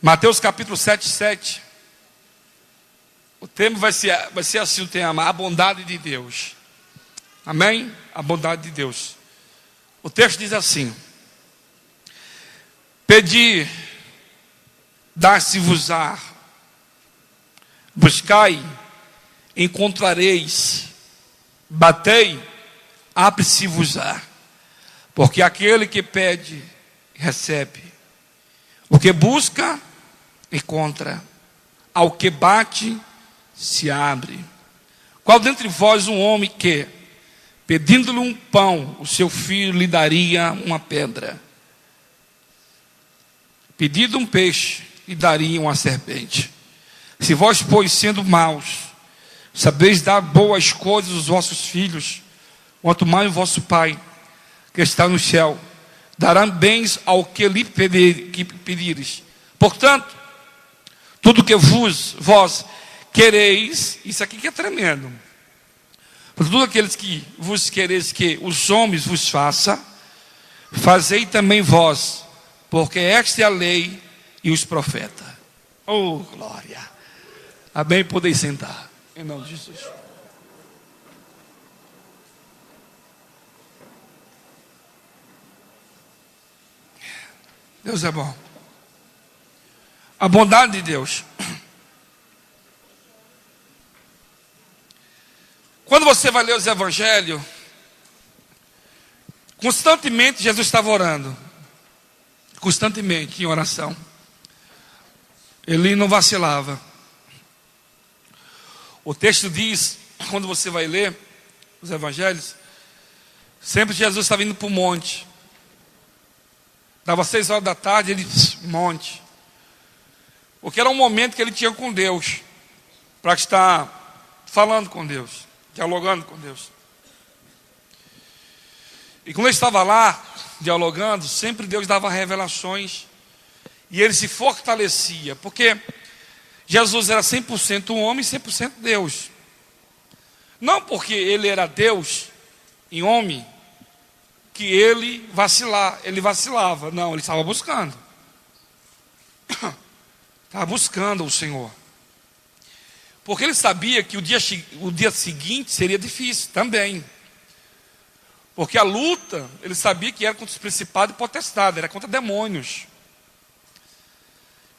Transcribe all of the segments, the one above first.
Mateus capítulo 7. O tema vai ser assim o tema, a bondade de Deus. Amém? A bondade de Deus. O texto diz assim: pedi, dar-se-vos-á. Buscai, encontrareis. Batei, abre-se-vos-á. Porque aquele que pede, recebe. O que busca, encontra. Ao que bate, se abre. Qual dentre vós um homem que, pedindo-lhe um pão, o seu filho lhe daria uma pedra? Pedindo um peixe, lhe daria uma serpente? Se vós, pois, sendo maus, sabeis dar boas coisas aos vossos filhos, quanto mais o vosso Pai, que está no céu, dará bens ao que lhe pedires. Portanto, tudo que vós quereis, isso aqui que é tremendo, por tudo aqueles que vos quereis que os homens vos façam, fazei também vós, porque esta é a lei e os profetas. Oh, glória! Amém, podeis sentar, em nome de Jesus. Deus é bom. A bondade de Deus. Quando você vai ler os evangelhos, constantemente Jesus estava orando. Constantemente em oração. Ele não vacilava. O texto diz, quando você vai ler os evangelhos, sempre Jesus estava indo para o monte. Dava 6 horas da tarde, ele monte. Porque era um momento que ele tinha com Deus, para estar falando com Deus, dialogando com Deus. E quando ele estava lá, dialogando, sempre Deus dava revelações, e ele se fortalecia, porque Jesus era 100% homem e 100% Deus. Não porque ele era Deus em homem, que ele vacilava. Não, ele estava buscando. Estava buscando o Senhor. Porque ele sabia que o dia seguinte seria difícil também. Porque a luta, ele sabia que era contra os principados e potestades, era contra demônios.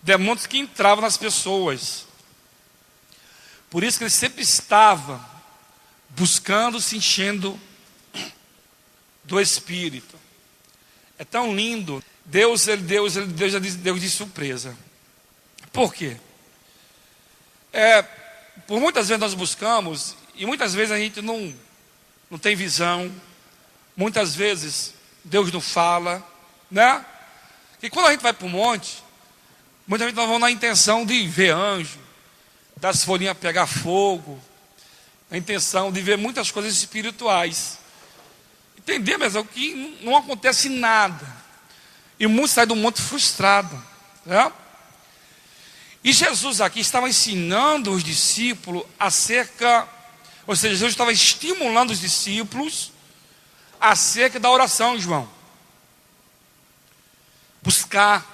Demônios que entravam nas pessoas. Por isso que ele sempre estava buscando, se enchendo do Espírito. É tão lindo. Deus já diz Deus de surpresa. Por quê? Por muitas vezes nós buscamos, e muitas vezes a gente não tem visão. Muitas vezes Deus não fala, né? E quando a gente vai para o monte, muita gente nós vamos na intenção de ver anjo, das folhinhas pegar fogo, na intenção de ver muitas coisas espirituais. Entender, mas é que não acontece nada. E muitos saem do monte frustrados, né? E Jesus aqui estava ensinando os discípulos ou seja, Jesus estava estimulando os discípulos acerca da oração, João. Buscar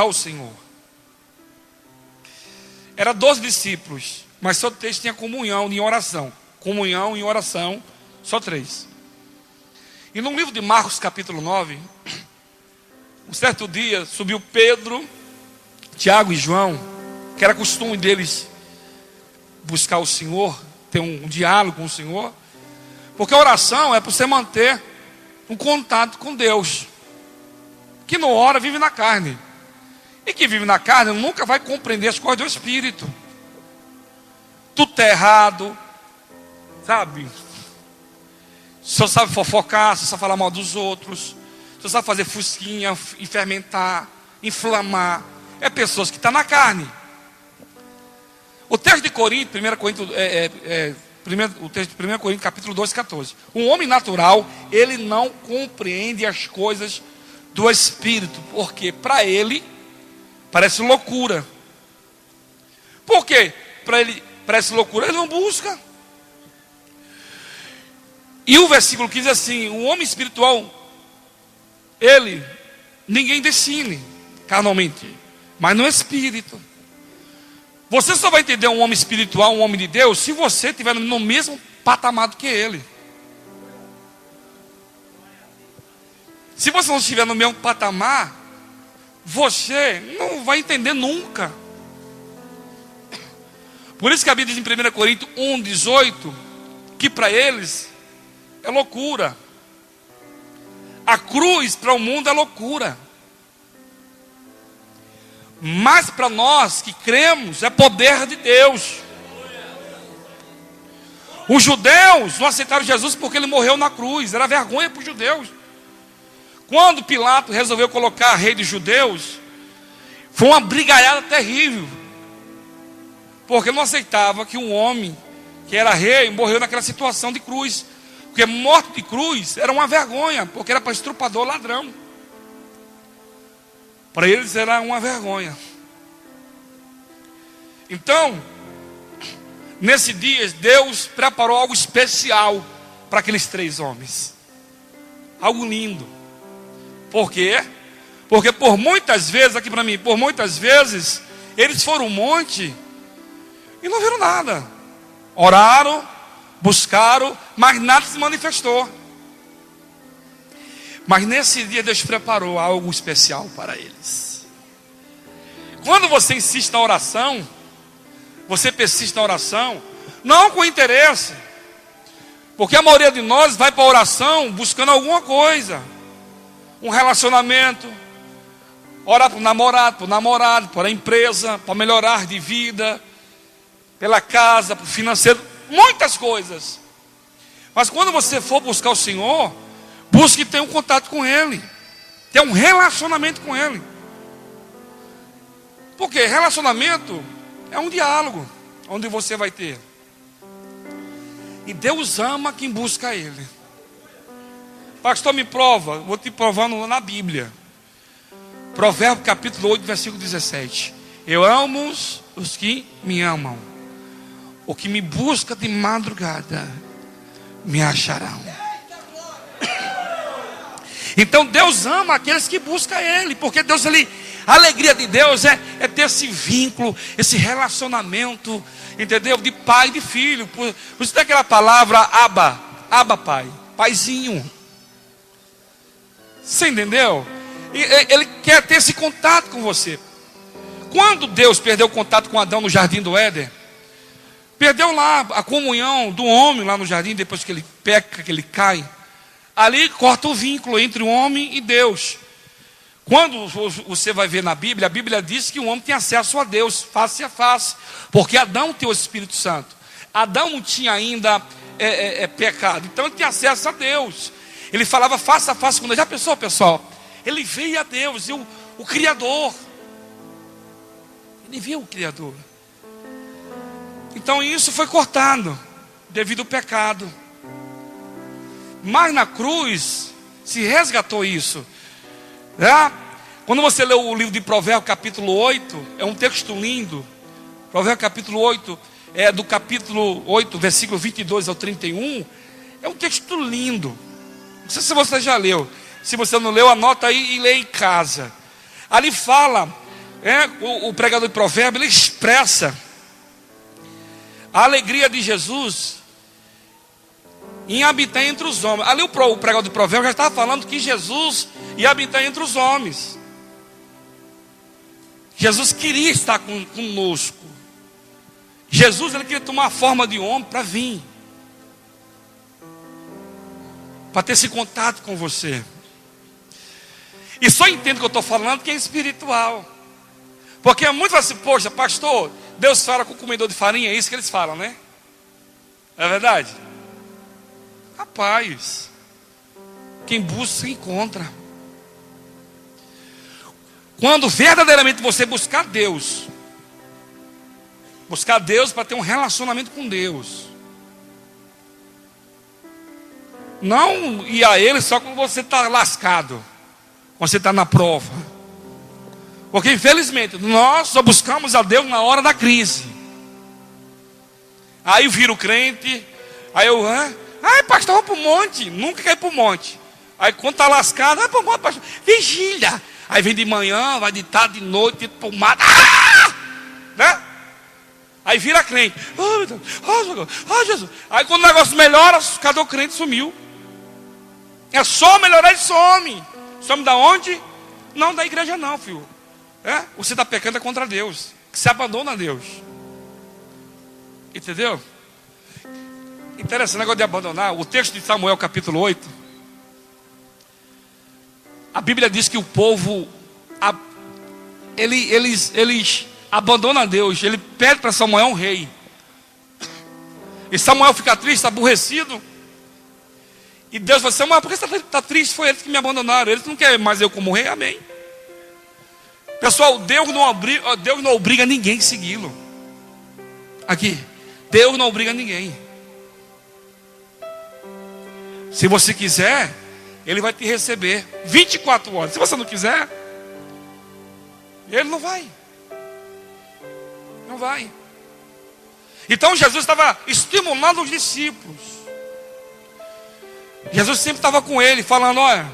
o Senhor. Era 12 discípulos, mas só 3 tinham comunhão em oração. Comunhão em oração, só 3. E no livro de Marcos capítulo 9, um certo dia subiu Pedro, Tiago e João, que era costume deles buscar o Senhor, ter um diálogo com o Senhor, porque a oração é para você manter um contato com Deus. Que não ora, vive na carne. E que vive na carne nunca vai compreender as coisas do Espírito. Tudo está errado, sabe? Só sabe fofocar, só sabe falar mal dos outros, só sabe fazer fusquinha, fermentar, inflamar. É pessoas que estão na carne. O texto de Coríntios, 1 Coríntios, o texto de 1 Coríntios, capítulo 12, 14. Um homem natural, ele não compreende as coisas do Espírito, porque para ele parece loucura. Por quê? Para ele parece loucura, ele não busca. E o versículo 15 diz assim: o homem espiritual, ele ninguém decide carnalmente, mas no espírito. Você só vai entender um homem espiritual, um homem de Deus, se você estiver no mesmo patamar do que ele. Se você não estiver no mesmo patamar, você não vai entender nunca. Por isso que a Bíblia diz em 1 Coríntios 1,18, que para eles é loucura. A cruz para o mundo é loucura. Mas para nós que cremos é poder de Deus. Os judeus não aceitaram Jesus porque ele morreu na cruz. Era vergonha para os judeus. Quando Pilato resolveu colocar rei dos judeus, foi uma brigaiada terrível. Porque não aceitava que um homem que era rei morreu naquela situação de cruz. Porque morte de cruz era uma vergonha, porque era para estrupador, ladrão. Para eles era uma vergonha. Então, nesse dia, Deus preparou algo especial para aqueles 3 homens. Algo lindo. Por quê? Porque por muitas vezes, aqui para mim, por muitas vezes, eles foram um monte e não viram nada. Oraram, buscaram, mas nada se manifestou. Mas nesse dia Deus preparou algo especial para eles. Quando você insiste na oração, você persiste na oração, não com interesse, porque a maioria de nós vai para a oração buscando alguma coisa, um relacionamento, orar para o namorado, para a empresa, para melhorar de vida, pela casa, para o financeiro, muitas coisas. Mas quando você for buscar o Senhor, busque ter um contato com Ele, ter um relacionamento com Ele. Porque relacionamento é um diálogo, onde você vai ter. E Deus ama quem busca Ele. Pastor, me prova. Vou te provando na Bíblia. Provérbios capítulo 8, versículo 17. Eu amo os que me amam. O que me busca de madrugada me acharão. Então Deus ama aqueles que buscam Ele, porque Deus, a alegria de Deus é ter esse vínculo, esse relacionamento, entendeu? De pai e de filho. Por isso tem aquela palavra Abba pai, paizinho. Você entendeu? E Ele quer ter esse contato com você. Quando Deus perdeu o contato com Adão no jardim do Éden, perdeu lá a comunhão do homem lá no jardim, depois que ele peca, que ele cai. Ali corta o vínculo entre o homem e Deus. Quando você vai ver na Bíblia, a Bíblia diz que o homem tem acesso a Deus, face a face. Porque Adão tem o Espírito Santo. Adão não tinha ainda pecado, então ele tem acesso a Deus. Ele falava face a face com Deus. Já pensou, pessoal? Ele veio a Deus, o Criador. Ele viu o Criador. Então isso foi cortado devido ao pecado. Mas na cruz se resgatou isso. Quando você lê o livro de Provérbios capítulo 8, é um texto lindo. Provérbios capítulo 8, do capítulo 8, versículo 22 ao 31. É um texto lindo. Não sei se você já leu. Se você não leu, anota aí e lê em casa. Ali fala, o pregador de Provérbios, ele expressa a alegria de Jesus em habitar entre os homens. Ali o pregador de Provérbios já estava falando que Jesus ia habitar entre os homens. Jesus queria estar conosco. Jesus, ele queria tomar a forma de homem para vir, para ter esse contato com você. E só entendo que eu estou falando que é espiritual. Porque muitos falam assim, poxa, pastor, Deus fala com o comedor de farinha, é isso que eles falam, né? É verdade? Rapaz, quem busca, encontra. Quando verdadeiramente você buscar Deus para ter um relacionamento com Deus, não ir a Ele só quando você está lascado, quando você está na prova. Porque infelizmente nós só buscamos a Deus na hora da crise. Aí vira o crente, aí pastor, vou para o monte. Nunca quer ir para o monte. Aí quando está lascado, pastor, vigília. Aí vem de manhã, vai de tarde, de noite, de pomada. Né? Aí vira crente. Oh, meu Deus, oh, Jesus. Aí quando o negócio melhora, cadê o crente? Sumiu. É só melhorar e some. Some da onde? Não da igreja não, filho. Você está pecando contra Deus. Se abandona a Deus. Entendeu? Interessante o negócio de abandonar. O texto de Samuel capítulo 8. A Bíblia diz que o povo, eles abandonam a Deus. Ele pede para Samuel um rei. E Samuel fica triste, aborrecido. E Deus fala, Samuel, por que você está triste? Foi eles que me abandonaram. Eles não querem mais eu como rei, amém. Pessoal, Deus não obriga ninguém a segui-lo. Aqui, Deus não obriga ninguém. Se você quiser, Ele vai te receber 24 horas. Se você não quiser, Ele não vai. Não vai. Então Jesus estava estimulando os discípulos. Jesus sempre estava com ele, falando, olha,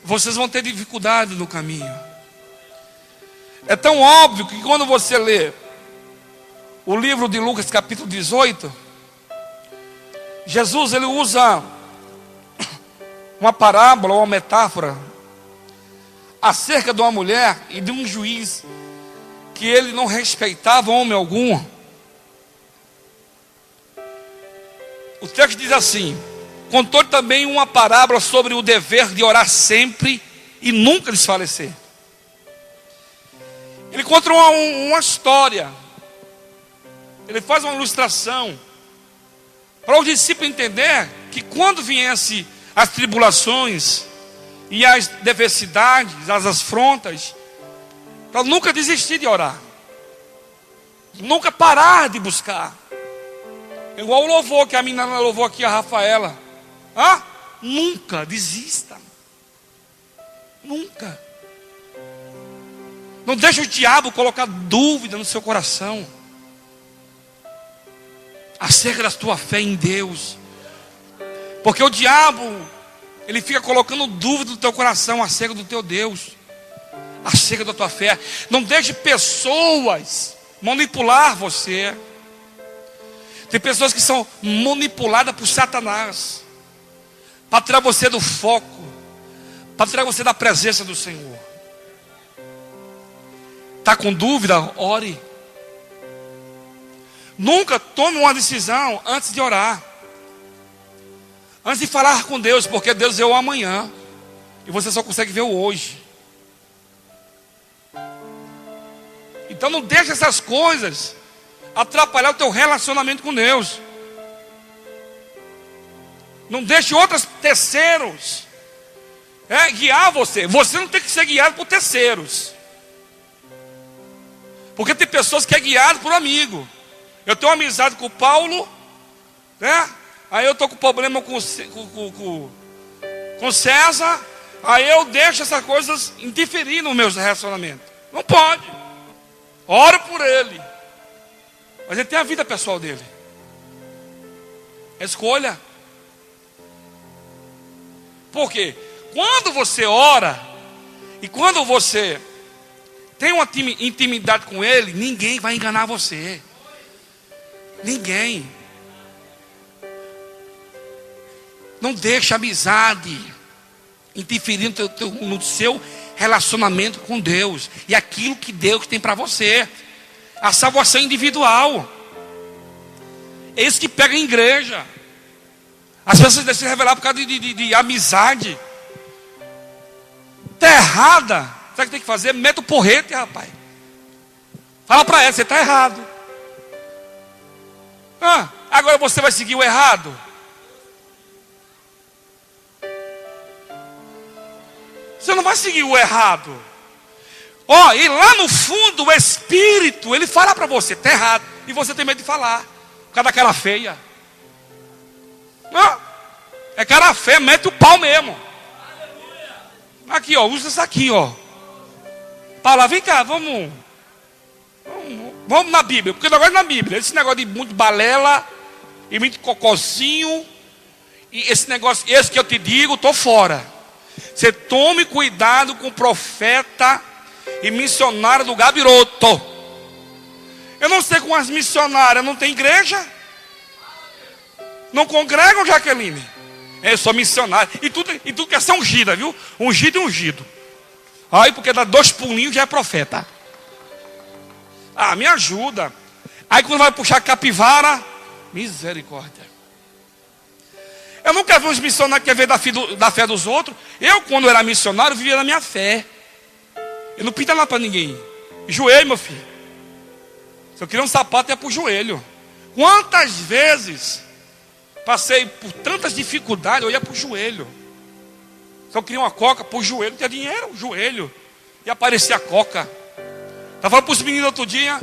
vocês vão ter dificuldade no caminho. É tão óbvio que quando você lê o livro de Lucas capítulo 18, Jesus ele usa uma parábola, uma metáfora acerca de uma mulher e de um juiz que ele não respeitava homem algum. O texto diz assim: contou também uma parábola sobre o dever de orar sempre e nunca desfalecer. Ele conta uma história. Ele faz uma ilustração para o discípulo entender que quando viesse as tribulações e as adversidades, as afrontas, para nunca desistir de orar, nunca parar de buscar. Igual o louvor que a menina louvou aqui, a Rafaela. Nunca desista. Nunca. Não deixe o diabo colocar dúvida no seu coração acerca da tua fé em Deus. Porque o diabo, ele fica colocando dúvida no teu coração acerca do teu Deus, acerca da tua fé. Não deixe pessoas manipular você. Tem pessoas que são manipuladas por Satanás para tirar você do foco, para tirar você da presença do Senhor. Está com dúvida? Ore. Nunca tome uma decisão antes de orar, antes de falar com Deus, porque Deus é o amanhã e você só consegue ver o hoje. Então não deixe essas coisas atrapalhar o teu relacionamento com Deus. Não deixe outros terceiros guiar você. Você não tem que ser guiado por terceiros, porque tem pessoas que é guiado por amigo. Eu tenho uma amizade com o Paulo, né? Aí eu estou com problema com César. Aí eu deixo essas coisas interferir no meu relacionamento. Não pode. Oro por ele, mas ele tem a vida pessoal dele. Escolha. Por quê? Quando você ora e quando você tem uma intimidade com ele, ninguém vai enganar você. Ninguém. Não deixe a amizade interferir no seu relacionamento com Deus e aquilo que Deus tem para você. A salvação individual. É isso que pega em igreja. As pessoas devem se revelar por causa de amizade. Está errada. Sabe o que tem que fazer? Meta o porrete, rapaz. Fala para ela, você está errado. Agora você vai seguir o errado? Você não vai seguir o errado. E lá no fundo o Espírito, ele fala para você, está errado. E você tem medo de falar, por causa da cara feia. É cara feia, mete o pau mesmo. Aqui, usa isso aqui, Paula, vem cá, vamos na Bíblia, porque o negócio é na Bíblia. Esse negócio de muito balela e muito cococinho E esse negócio, esse que eu te digo, estou fora. Você tome cuidado com o profeta e missionário do gabiroto. Eu não sei com as missionárias, não tem igreja? Não congregam, Jaqueline? Eu sou missionário. E tudo quer ser ungida, viu? Ungido e ungido. Aí porque dá 2 pulinhos já é profeta. Ah, me ajuda. Aí quando vai puxar capivara, misericórdia. Eu não quero ver os missionários que querem ver da fé dos outros. Eu, quando era missionário, vivia na minha fé. Eu não pinta nada para ninguém. Joelho, meu filho. Se eu queria um sapato, é para o joelho. Quantas vezes passei por tantas dificuldades, eu ia para o joelho. Se eu queria uma coca, para o joelho, não tinha dinheiro, joelho. E aparecia a coca. Estava falando para os meninos outro dia,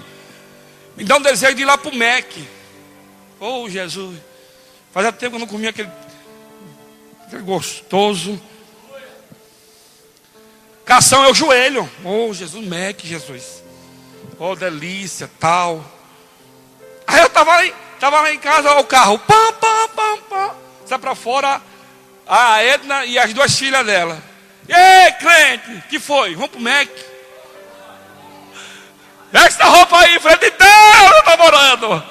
me dá um desejo de ir lá para o Mac. Oh, Jesus. Fazia tempo que eu não comia aquele gostoso. Cação é o joelho. Oh, Jesus, Mac, Jesus. Oh, delícia, tal. Aí eu estava lá em casa, o carro. Pam, pam, pam, pam. Sai para fora a Edna e as 2 filhas dela. Ei, crente, que foi? Vamos pro Mac. Essa roupa aí, frente de Deus, eu tô morando.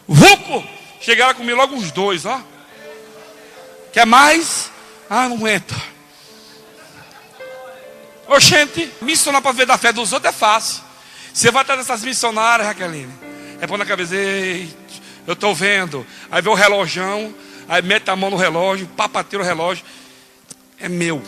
Vuco. Chegaram comigo logo uns 2, ó. Quer mais? Ah, não aguento. Oxente, missionar para ver da fé dos outros é fácil. Você vai atrás dessas missionárias, Jaqueline. É pôr na cabeça, ei, eu estou vendo. Aí vê o relógio, aí mete a mão no relógio, papateia o relógio. É meu.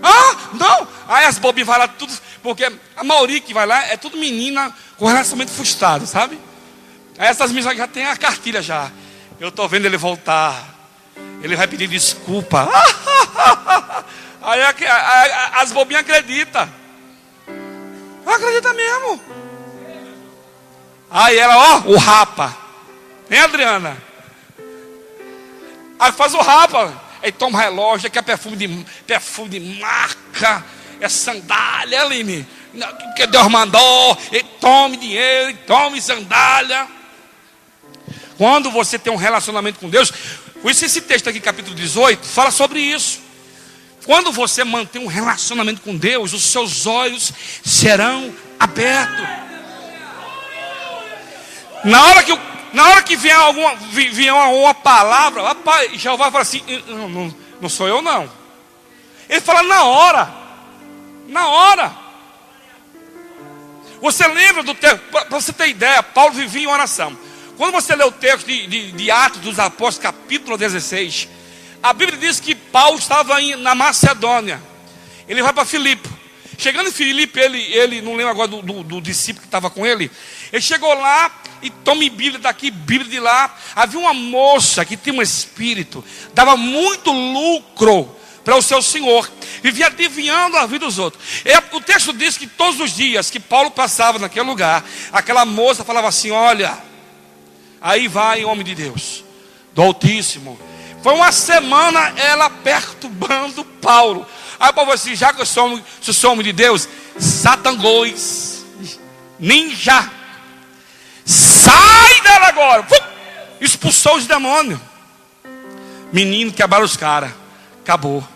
Ah, não. Aí as bobinhas vai lá tudo, porque a maioria que vai lá é tudo menina com relacionamento frustrado, sabe? Aí essas missionárias já tem a cartilha já. Eu estou vendo ele voltar. Ele vai pedir desculpa. Aí as bobinhas acreditam. Acredita mesmo. Aí ela, ó, o rapa. Hein, Adriana? Aí faz o rapa. Aí toma relógio, que é perfume de marca. É sandália, Aline. Que Deus mandou. E tome dinheiro, e tome sandália. Quando você tem um relacionamento com Deus, por isso esse texto aqui, capítulo 18, fala sobre isso. Quando você mantém um relacionamento com Deus, os seus olhos serão abertos. Na hora que vier uma palavra, rapaz, Jeová fala assim, não sou eu não. Ele fala na hora. Na hora. Você lembra do texto, para você ter ideia, Paulo vivia em oração. Quando você lê o texto de Atos dos Apóstolos, capítulo 16, a Bíblia diz que Paulo estava na Macedônia. Ele vai para Filipe. Chegando em Filipe, ele não lembro agora do discípulo que estava com ele. Ele chegou lá e tome Bíblia daqui, Bíblia de lá. Havia uma moça que tinha um espírito, dava muito lucro para o seu senhor, vivia adivinhando a vida dos outros. O texto diz que todos os dias que Paulo passava naquele lugar, aquela moça falava assim, olha, aí vai homem de Deus, do Altíssimo. Foi uma semana ela perturbando Paulo. Aí Paulo falou assim, já que eu sou homem de Deus, satangões, ninja, sai dela agora. Expulsou os demônios. Menino, quebraram os caras. Acabou.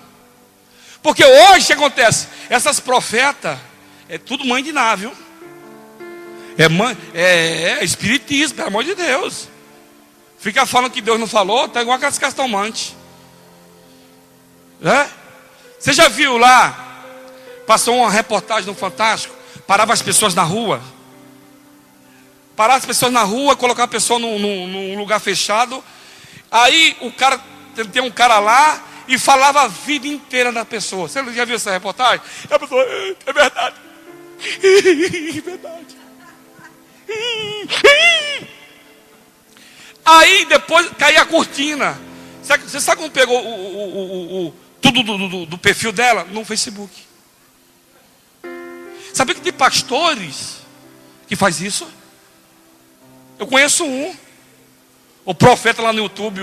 Porque hoje o que acontece? Essas profetas, é tudo mãe de Ná, viu? É espiritismo, pelo amor de Deus. Fica falando que Deus não falou, tá igual aquelas castomantes. Você já viu lá? Passou uma reportagem no Fantástico, parava as pessoas na rua. Parava as pessoas na rua, colocava a pessoa num lugar fechado. Aí tem um cara lá e falava a vida inteira da pessoa. Você já viu essa reportagem? E a pessoa, é verdade. É verdade. Aí depois caía a cortina. Você sabe como pegou tudo do perfil dela? No Facebook. Sabia que tem pastores que faz isso? Eu conheço o profeta lá no YouTube,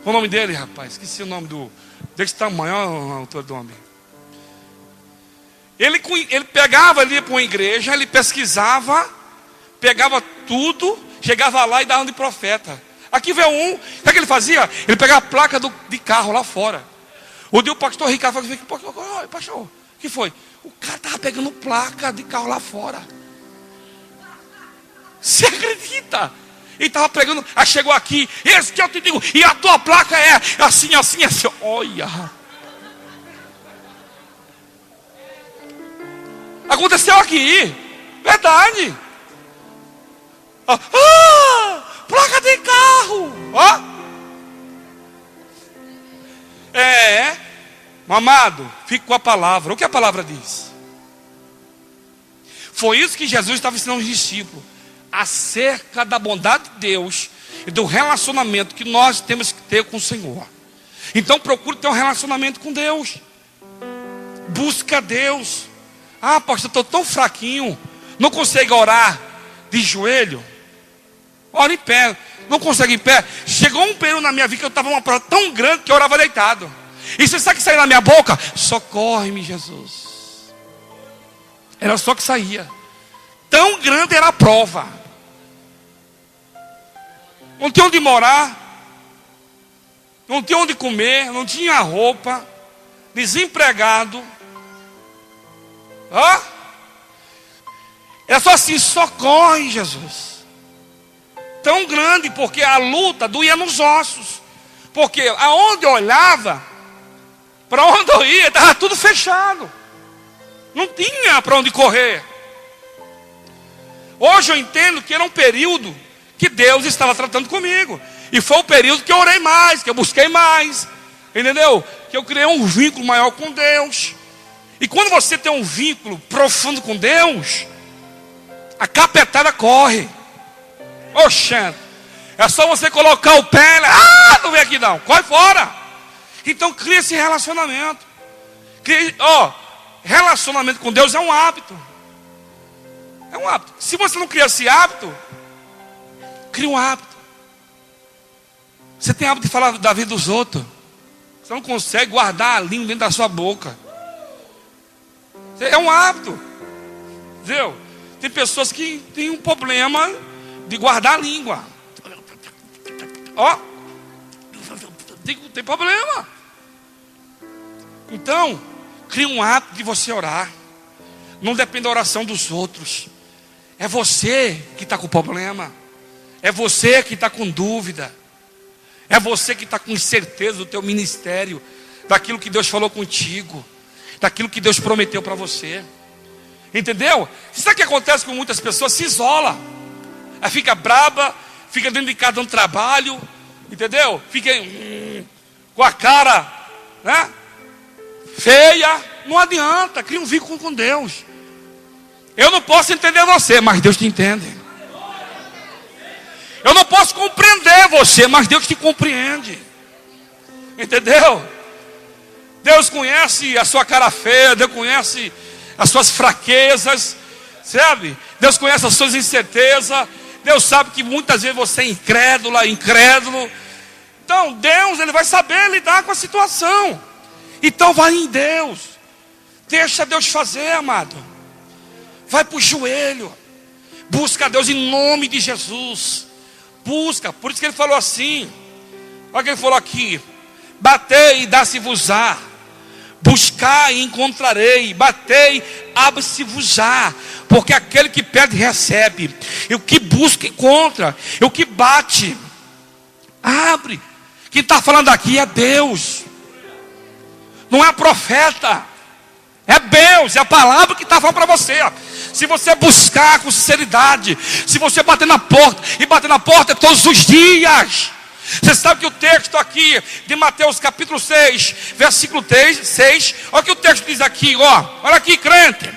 qual o nome dele, rapaz? Esqueci o nome desse tamanho, olha a altura do homem. Ele pegava ali para uma igreja, ele pesquisava, pegava tudo, chegava lá e dava de profeta. Aqui veio um, sabe o que ele fazia? Ele pegava a placa de carro lá fora. O dia o pastor Ricardo falou: pastor, o que foi? O cara estava pegando placa de carro lá fora. Você acredita? Ele estava pregando, aí chegou aqui, esse que eu te digo, e a tua placa é assim, assim, assim. Olha. Aconteceu aqui, verdade. Placa de carro. Amado, fique com a palavra. O que a palavra diz? Foi isso que Jesus estava ensinando os discípulos, acerca da bondade de Deus e do relacionamento que nós temos que ter com o Senhor. Então procure ter um relacionamento com Deus. Busca Deus. Pastor, estou tão fraquinho, não consigo orar de joelho. Ora em pé, não consegue em pé. Chegou um período na minha vida que eu estava numa prova tão grande que eu orava deitado. E você sabe que saía na minha boca? Socorre-me, Jesus. Era só que saía. Tão grande era a prova. Não tinha onde morar, não tinha onde comer, não tinha roupa, desempregado. Era só assim: socorre, Jesus. Tão grande, porque a luta doía nos ossos. Porque aonde eu olhava, para onde eu ia, estava tudo fechado. Não tinha para onde correr. Hoje eu entendo que era um período que Deus estava tratando comigo. E foi o período que eu orei mais, que eu busquei mais. Entendeu? Que eu criei um vínculo maior com Deus. E quando você tem um vínculo profundo com Deus, a capetada corre. Oxente, é só você colocar o pé, não vem aqui não, corre fora. Então cria esse relacionamento. Relacionamento com Deus é um hábito. É um hábito. Se você não cria esse hábito, cria um hábito. Você tem hábito de falar da vida dos outros. Você não consegue guardar a língua dentro da sua boca. É um hábito. Entendeu? Tem pessoas que têm um problema de guardar a língua. Tem problema. Então, cria um hábito de você orar. Não depende da oração dos outros. É você que está com problema. É você que está com dúvida. É você que está com incerteza do teu ministério, daquilo que Deus falou contigo, daquilo que Deus prometeu para você. Entendeu? Sabe o que acontece com muitas pessoas? Se isola. Aí fica braba, fica dentro de casa dando trabalho, entendeu? Fica com a cara, né, feia. Não adianta, cria um vínculo com Deus. Eu não posso entender você, mas Deus te entende. Eu não posso compreender você, mas Deus te compreende. Entendeu? Deus conhece a sua cara feia, Deus conhece as suas fraquezas, sabe? Deus conhece as suas incertezas. Deus sabe que muitas vezes você é incrédulo. Então Deus, Ele vai saber lidar com a situação. Então vai em Deus. Deixa Deus fazer, amado. Vai para o joelho. Busca a Deus em nome de Jesus. Busca, por isso que Ele falou assim. Olha o que Ele falou aqui: batei e dá-se-vos-á, buscai e encontrarei, batei, abre-se-vos-á. Porque aquele que pede recebe, e o que busca encontra, e o que bate abre. Quem está falando aqui é Deus, não é profeta, é Deus, é a palavra que está falando para você. Se você buscar com sinceridade, se você bater na porta, e bater na porta todos os dias. Você sabe que o texto aqui de Mateus capítulo 6, versículo 6, olha o que o texto diz aqui, olha aqui, crente: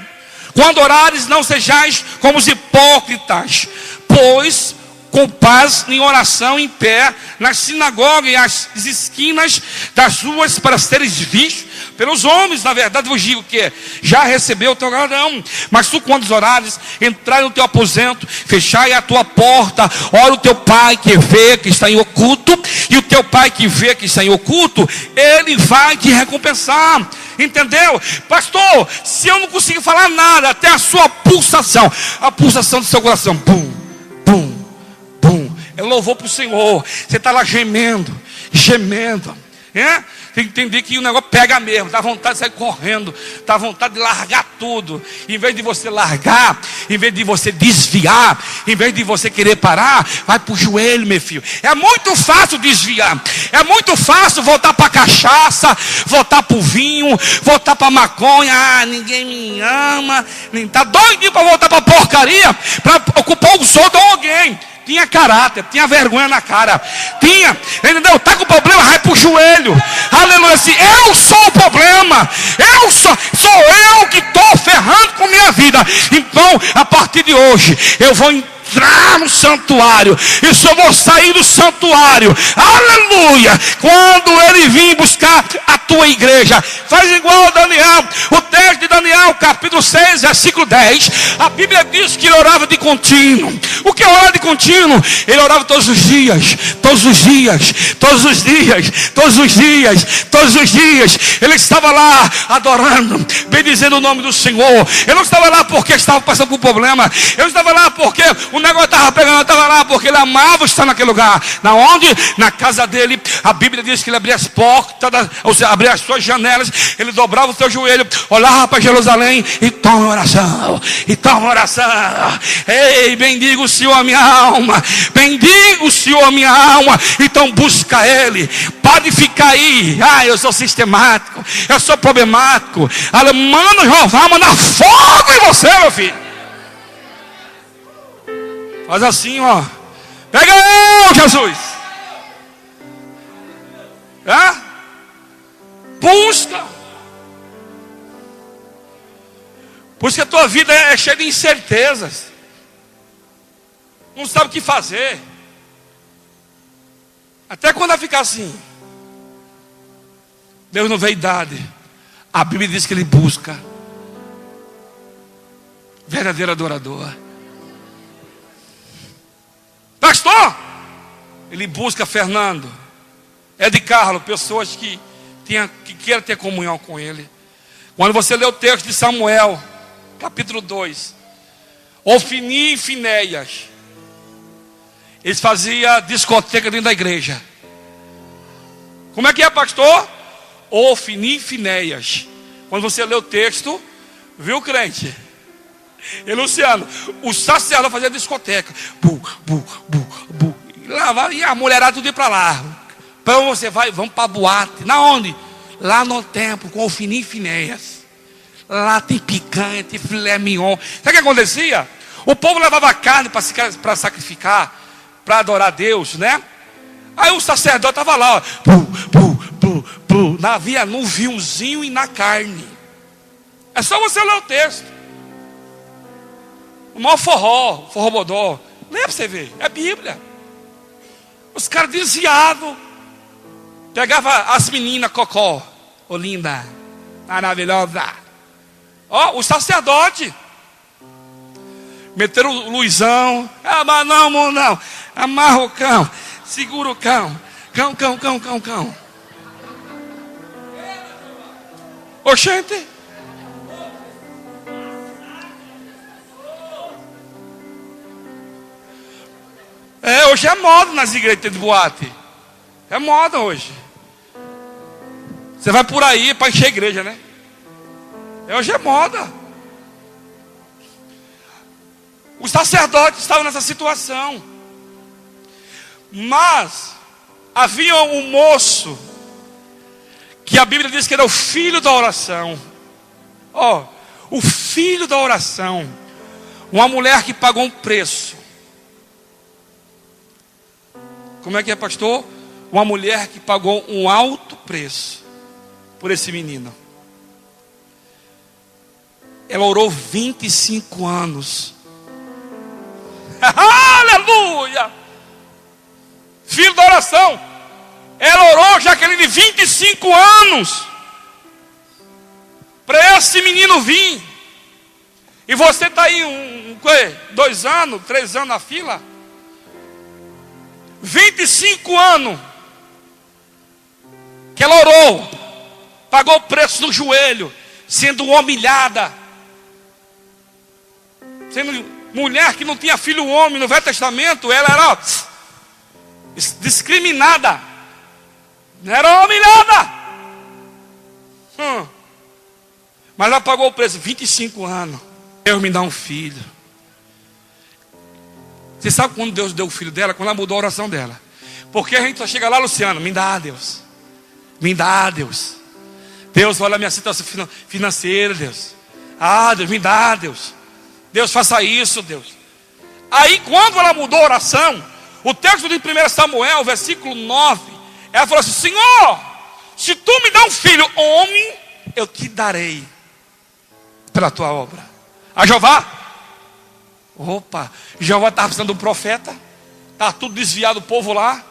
quando orares, não sejais como os hipócritas, pois com paz em oração em pé nas sinagogas e as esquinas das ruas, para seres vistos pelos homens. Na verdade vos digo que já recebeu o teu galardão. Mas tu, quando orares, entrai no teu aposento, fechai a tua porta, ora o teu pai que vê que está em oculto, e o teu pai que vê que está em oculto, ele vai te recompensar. Entendeu? Pastor, se eu não consigo falar nada, até a sua pulsação, a pulsação do seu coração, bum, bum, bum, é louvor para o Senhor. Você está lá gemendo, tem que entender que o negócio pega mesmo, dá vontade de sair correndo, dá vontade de largar tudo. Em vez de você largar, em vez de você desviar, em vez de você querer parar, vai para o joelho, meu filho. É muito fácil desviar, é muito fácil voltar para a cachaça, voltar para o vinho, voltar para a maconha. Ah, ninguém me ama, está doidinho para voltar para a porcaria, para ocupar o sol de alguém. Tinha caráter, tinha vergonha na cara, entendeu? Está com problema, vai para o joelho, aleluia, assim, eu sou o problema, sou eu que estou ferrando com minha vida. Então, a partir de hoje, eu vou entrar no santuário, e só vou sair do santuário, aleluia, quando ele vir buscar a tua igreja. Faz igual a Daniel, o texto de Daniel, capítulo 6, versículo 10, a Bíblia diz que ele orava de contínuo. O que é orar de contínuo? Ele orava todos os dias, ele estava lá adorando, bendizendo o nome do Senhor. Ele não estava lá porque estava passando por problema, ele não estava lá porque o negócio estava pegando, ele estava lá porque ele amava estar naquele lugar. Na onde? Na casa dele. A Bíblia diz que ele abria as portas, ou seja, abria as suas janelas, ele dobrava o seu joelho, olhava para Jerusalém e toma oração, Ei, bendiga o Senhor a minha alma, bendiga o Senhor a minha alma. Então busca ele, pode ficar aí, eu sou sistemático, eu sou problemático. Mano, Jeová manda fogo em você, meu filho. Faz assim, ó. Pega eu, Jesus. Busca. Porque a tua vida é cheia de incertezas. Não sabe o que fazer. Até quando vai ficar assim. Deus não vê idade. A Bíblia diz que ele busca verdadeiro adorador. Pastor, ele busca Fernando, de Carlos, pessoas que queiram ter comunhão com ele. Quando você lê o texto de Samuel, capítulo 2, Ofni e Finéias, eles faziam discoteca dentro da igreja. Como é que é, pastor? Ofni e Finéias. Quando você lê o texto, viu, crente? E Luciano, o sacerdote fazia discoteca. E a mulherada tudo ia para lá. Então você vai, vamos para a boate. Na onde? Lá no templo, com Ofni e Finéias. Lá tem picanha, tem filé mignon. Sabe o que acontecia? O povo levava carne para sacrificar, para adorar a Deus, né? Aí o sacerdote estava lá, ó, havia no vinhozinho e na carne. É só você ler o texto. O maior forró bodó. Lê para você ver, é Bíblia. Os caras desviados. Pegava as meninas cocó. Ô linda, maravilhosa. Ó, o sacerdote. Meteram o Luizão. Mas não. Amarra o cão. Segura o cão. Cão. Oxente. Hoje é moda nas igrejas de boate. É moda hoje. Você vai por aí para encher a igreja, né? Hoje é moda. Os sacerdotes estavam nessa situação. Mas havia um moço que a Bíblia diz que era o filho da oração. O filho da oração. Uma mulher que pagou um preço. Como é que é, pastor? Uma mulher que pagou um alto preço por esse menino. Ela orou 25 anos. Aleluia! Filho da oração. Ela orou, Jaqueline, 25 anos para esse menino vir. E você está aí 2 anos, 3 anos na fila. 25 anos que ela orou, pagou o preço no joelho, sendo humilhada, sendo mulher que não tinha filho homem no Velho Testamento. Ela era discriminada. Não era humilhada. Mas ela pagou o preço, 25 anos. Deus me dá um filho. Você sabe quando Deus deu o filho dela? Quando ela mudou a oração dela. Porque a gente só chega lá, Luciano, me dá, Deus. Me dá, Deus. Deus, olha a minha situação financeira, Deus. Ah, Deus, me dá, Deus. Deus, faça isso, Deus. Aí, quando ela mudou a oração, o texto de 1 Samuel, versículo 9, ela falou assim: Senhor, se tu me dá um filho homem, eu te darei pela tua obra. A Jeová? Opa, Jeová estava precisando de um profeta. Estava tudo desviado o povo lá.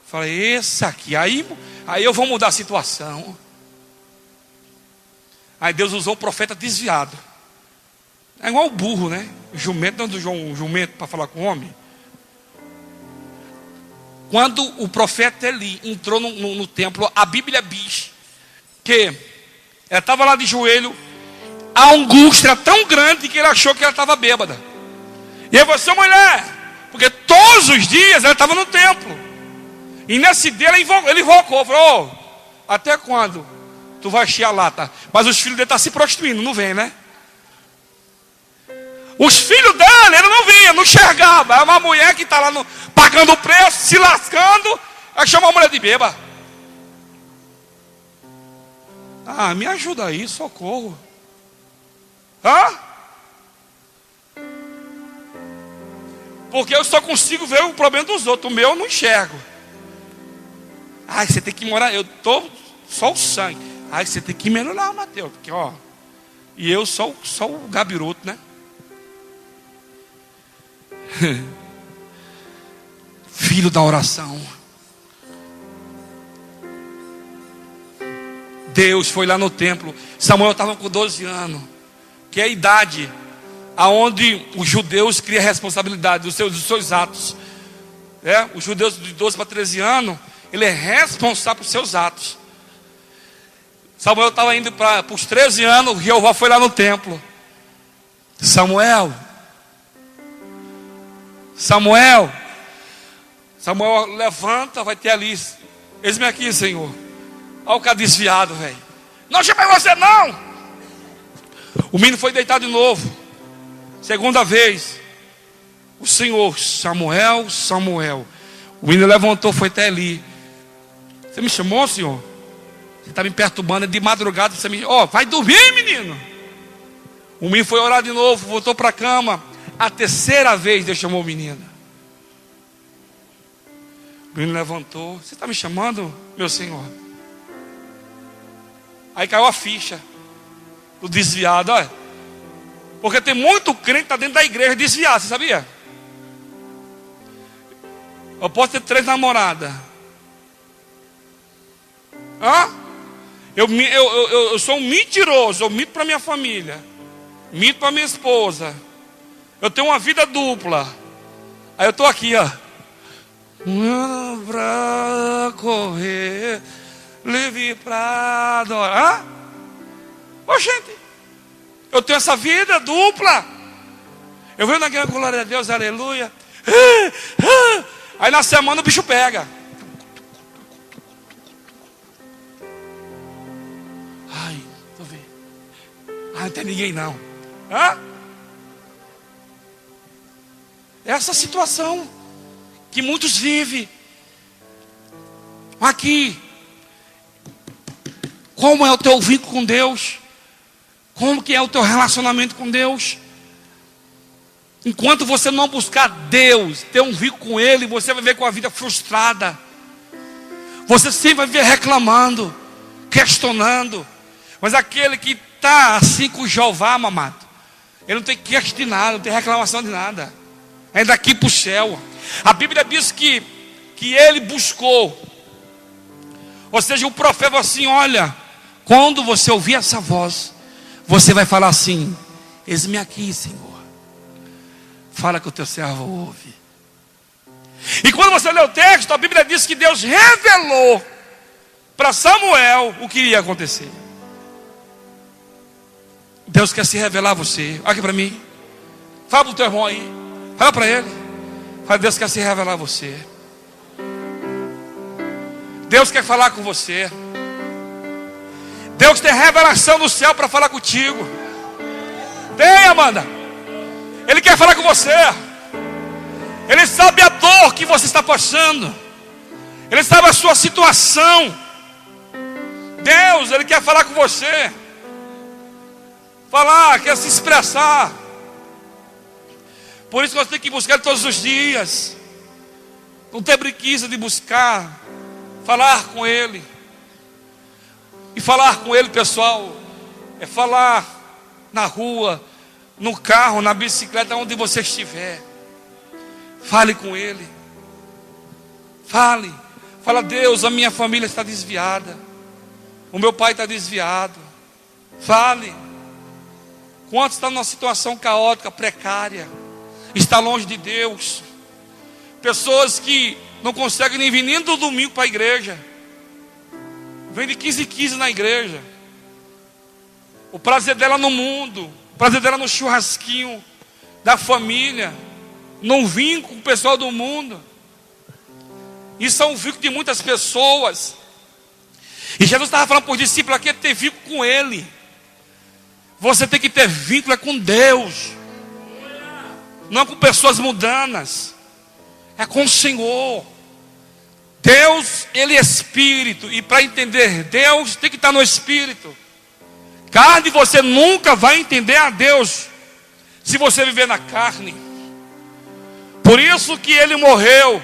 Falei, esse aqui. Aí eu vou mudar a situação. Aí Deus usou um profeta desviado. É igual o burro, né? Jumento, não usou um jumento para falar com o homem. Quando o profeta Eli entrou no templo, a Bíblia diz que ela estava lá de joelho. A angústia era tão grande que ele achou que ela estava bêbada. E aí você, mulher, porque todos os dias ela estava no templo. E nesse dia ele invocou, falou: até quando tu vai encher a lata? Mas os filhos dele estão se prostituindo, não vem, né? Os filhos dele, ele não via, não enxergava. É uma mulher que está lá pagando o preço, se lascando. Aí chama a mulher de bêbada. Ah, me ajuda aí, socorro. Porque eu só consigo ver o problema dos outros. O meu eu não enxergo. Ai, você tem que morar. Eu estou só o sangue. Ai, você tem que melhorar, Mateus. Porque, ó. E eu só o gabiroto, né? Filho da oração. Deus foi lá no templo. Samuel estava com 12 anos. Que é a idade aonde os judeus criam a responsabilidade dos seus atos. Os judeus de 12 para 13 anos, ele é responsável por seus atos. Samuel estava indo para os 13 anos, Jeová foi lá no templo. Samuel, levanta, vai ter ali. Eis-me aqui, Senhor. Olha o cara desviado, velho. Não chamei você, não. O menino foi deitado de novo. Segunda vez. O Senhor, Samuel. O menino levantou, foi até ali. Você me chamou, Senhor? Você está me perturbando, de madrugada você me... vai dormir, menino. O menino foi orar de novo, voltou para a cama. A terceira vez Deus chamou o menino. O menino levantou. Você está me chamando, meu Senhor? Aí caiu a ficha do desviado, olha. Porque tem muito crente que está dentro da igreja desviado, você sabia? Eu posso ter 3 namoradas. Eu sou um mentiroso. Eu minto para minha família, minto para minha esposa. Eu tenho uma vida dupla. Aí eu estou aqui, ó. Pra correr, livre para adorar. Gente, eu tenho essa vida dupla. Eu venho naquela glória a Deus, aleluia. Aí na semana o bicho pega. Ai, tô vendo. Não tem ninguém não. Essa situação que muitos vivem. Aqui. Como é o teu vínculo com Deus? Como que é o teu relacionamento com Deus? Enquanto você não buscar Deus, ter um vínculo com Ele, você vai viver com a vida frustrada. Você sempre vai viver reclamando, questionando. Mas aquele que está assim com Jeová, mamado, ele não tem queixa de nada, não tem reclamação de nada. É daqui para o céu. A Bíblia diz que ele buscou. Ou seja, o profeta falou assim: olha, quando você ouvir essa voz, você vai falar assim: eis-me aqui, Senhor. Fala que o teu servo ouve. E quando você lê o texto, a Bíblia diz que Deus revelou para Samuel o que iria acontecer. Deus quer se revelar a você. Olha aqui para mim. Fala para o teu irmão aí. Fala para ele. Fala: Deus quer se revelar a você. Deus quer falar com você. Deus tem revelação do céu para falar contigo. Tem, Amanda. Ele quer falar com você. Ele sabe a dor que você está passando. Ele sabe a sua situação. Deus, Ele quer falar com você. Falar, quer se expressar. Por isso nós temos que buscar Ele todos os dias. Não ter preguiça de buscar. Falar com Ele. E falar com Ele, pessoal, é falar na rua, no carro, na bicicleta, onde você estiver. Fale com Ele. Fale. Fala, Deus, a minha família está desviada. O meu pai está desviado. Fale. Quantos estão numa situação caótica, precária? Está longe de Deus. Pessoas que não conseguem nem vir nem do domingo para a igreja. Vem de 15 em 15 na igreja. O prazer dela no mundo. O prazer dela no churrasquinho da família. Não vim com o pessoal do mundo. Isso é um vínculo de muitas pessoas. E Jesus estava falando para os discípulos aqui, ter vínculo com Ele. Você tem que ter vínculo com Deus. Não é com pessoas mundanas. É com o Senhor. Deus, Ele é Espírito. E para entender Deus, tem que estar no Espírito. Carne, você nunca vai entender a Deus se você viver na carne. Por isso que Ele morreu.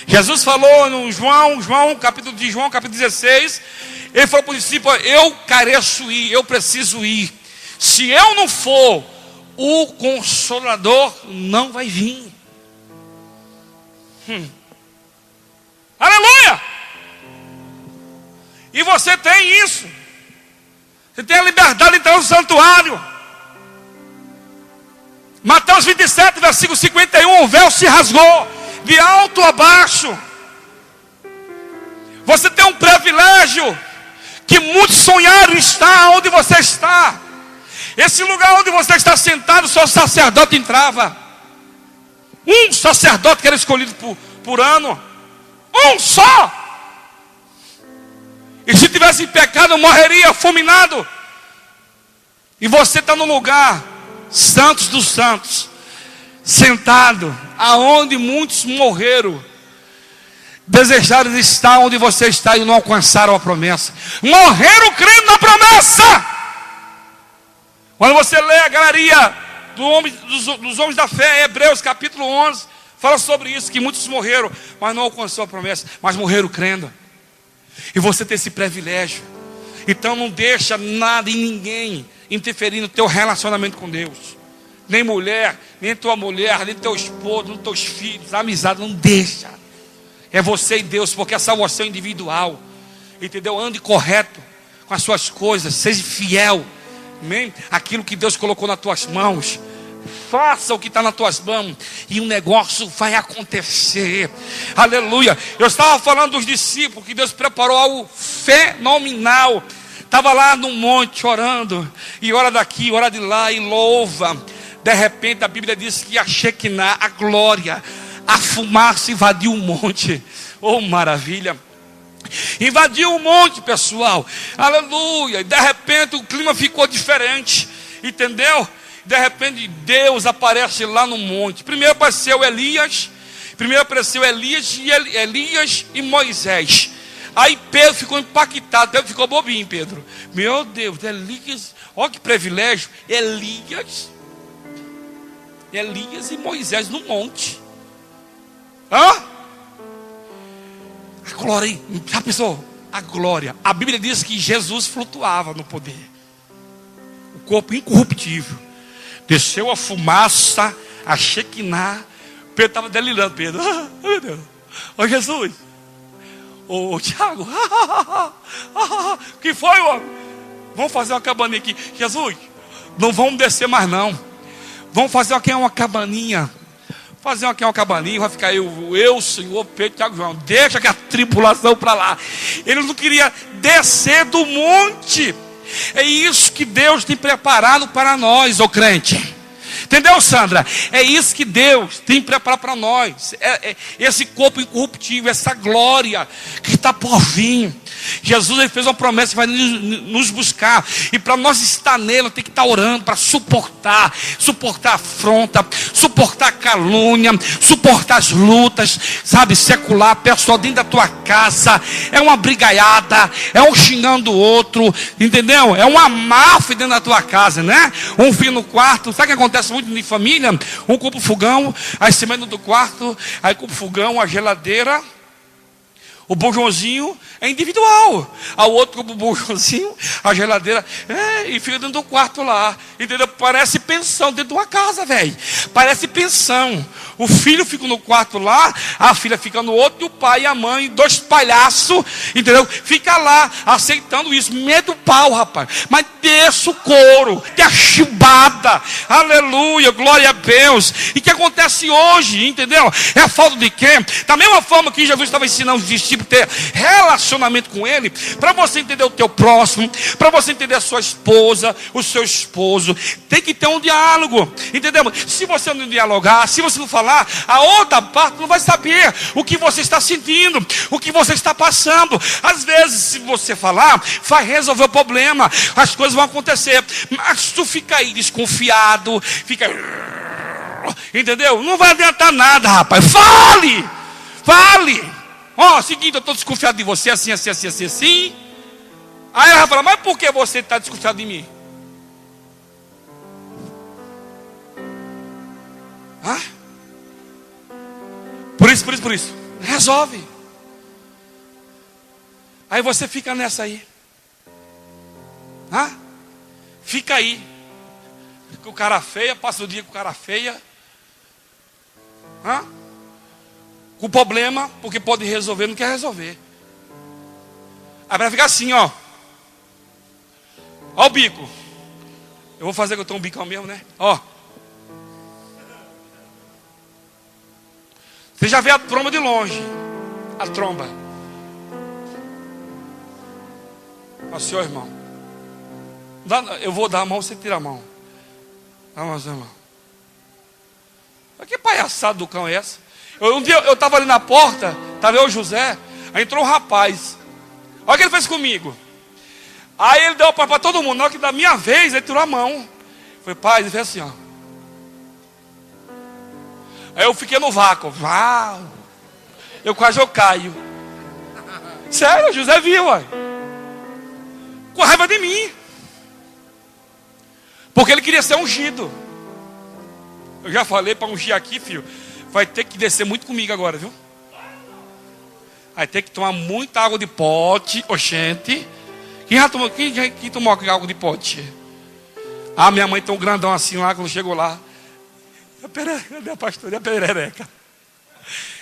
Jesus falou no João capítulo 16. Ele falou para os discípulos: eu careço ir, eu preciso ir. Se eu não for, o Consolador não vai vir. Aleluia! E você tem isso. Você tem a liberdade de entrar no santuário. Mateus 27, versículo 51. O véu se rasgou de alto a baixo. Você tem um privilégio que muitos sonharam estar onde você está. Esse lugar onde você está sentado, só o sacerdote entrava. Um sacerdote que era escolhido por ano. Um só. E se tivesse pecado, morreria fulminado. E você está no lugar santos dos santos, sentado aonde muitos morreram, desejaram estar onde você está e não alcançaram a promessa. Morreram crendo na promessa. Quando você lê a galeria dos homens da fé, Hebreus capítulo 11, fala sobre isso, que muitos morreram, mas não alcançou a promessa, mas morreram crendo. E você tem esse privilégio. Então não deixa nada e ninguém interferir no teu relacionamento com Deus. Nem mulher, nem tua mulher, nem teu esposo, nem teus filhos, amizade, não deixa. É você e Deus, porque a salvação é individual. Entendeu? Ande correto com as suas coisas, seja fiel. Amém? Aquilo que Deus colocou nas tuas mãos, faça o que está nas tuas mãos e o negócio vai acontecer. Aleluia. Eu estava falando dos discípulos, que Deus preparou algo fenomenal. Estava lá no monte orando, e ora daqui, ora de lá, e louva. De repente a Bíblia diz que a Shekinah, a glória, a fumaça invadiu o monte. Oh, maravilha! Invadiu o monte, pessoal. Aleluia. De repente o clima ficou diferente. Entendeu? De repente Deus aparece lá no monte. Primeiro apareceu Elias e Moisés. Aí Pedro ficou impactado. Pedro ficou bobinho, Pedro. Meu Deus, Elias. Olha que privilégio. Elias e Moisés no monte. A glória, já pensou? A glória. A Bíblia diz que Jesus flutuava no poder. O corpo incorruptível. Desceu a fumaça, a Shekinah. Pedro estava delirando. Pedro, meu Deus. Ô Jesus. Ô Tiago. O que foi, homem? Vamos fazer uma cabaninha aqui. Jesus, não vamos descer mais não. Vamos fazer aqui uma cabaninha. Fazer aqui uma cabaninha, vai ficar eu, Senhor, Pedro, Tiago, João. Deixa que a tripulação para lá. Ele não queria descer do monte. É isso que Deus tem preparado para nós, ô crente. Entendeu, Sandra? É isso que Deus tem preparado para nós. Esse corpo incorruptível, essa glória que está por vir. Jesus, ele fez uma promessa que vai nos buscar. E para nós estar nele, tem que estar orando para suportar a afronta, suportar a calúnia, suportar as lutas, sabe, secular, pessoal dentro da tua casa. É uma brigaiada, é um xingando o outro, entendeu? É uma máfia dentro da tua casa, né? Um filho no quarto. Sabe o que acontece muito em família? Um culpa o fogão, aí se mete do quarto, aí culpa o fogão, a geladeira. O bujãozinho é individual. O outro com o bujãozinho, a geladeira, e fica dentro do quarto lá. Entendeu? Parece pensão dentro de uma casa, velho. Parece pensão. O filho fica no quarto lá, a filha fica no outro, e o pai e a mãe, dois palhaços, entendeu? Fica lá, aceitando isso. Medo do pau, rapaz. Mas desce o couro, tem a chibada. Aleluia, glória a Deus. E o que acontece hoje, entendeu? É a falta de quê? Da mesma forma que Jesus estava ensinando os discípulos ter relacionamento com ele, para você entender o teu próximo, para você entender a sua esposa, o seu esposo, tem que ter um diálogo, entendeu? Se você não dialogar, se você não falar, a outra parte não vai saber o que você está sentindo, o que você está passando. Às vezes, se você falar, vai resolver o problema, as coisas vão acontecer, mas tu fica aí desconfiado, fica, entendeu? Não vai adiantar nada, rapaz. Fale. Seguinte, eu estou desconfiado de você, assim. Aí ela vai falar, mas por que você está desconfiado de mim? Por isso. Resolve. Aí você fica nessa aí. Fica aí. Com o cara feia, passa o dia com o cara feia. Com problema, porque pode resolver, não quer resolver. Aí vai ficar assim, ó o bico. Eu vou fazer que eu tenho um bicão mesmo, né? Você já vê a tromba de longe. A tromba. Senhor, irmão. Eu vou dar a mão, você tira a mão. Dá a mão, seu irmão. Que palhaçada do cão é essa? Um dia eu estava ali na porta, estava eu e o José, aí entrou um rapaz. Olha o que ele fez comigo. Aí ele deu a paz para todo mundo. Na hora que da minha vez, ele tirou a mão. Foi, pai, ele fez assim, ó. Aí eu fiquei no vácuo. Eu quase caio. Sério, o José viu, ó. Com raiva de mim. Porque ele queria ser ungido. Eu já falei para ungir aqui, filho. Vai ter que descer muito comigo agora, viu? Vai ter que tomar muita água de pote. Oxente. Quem tomou água de pote? Minha mãe tem um grandão assim lá, quando chegou lá. Cadê a pastora? E a perereca?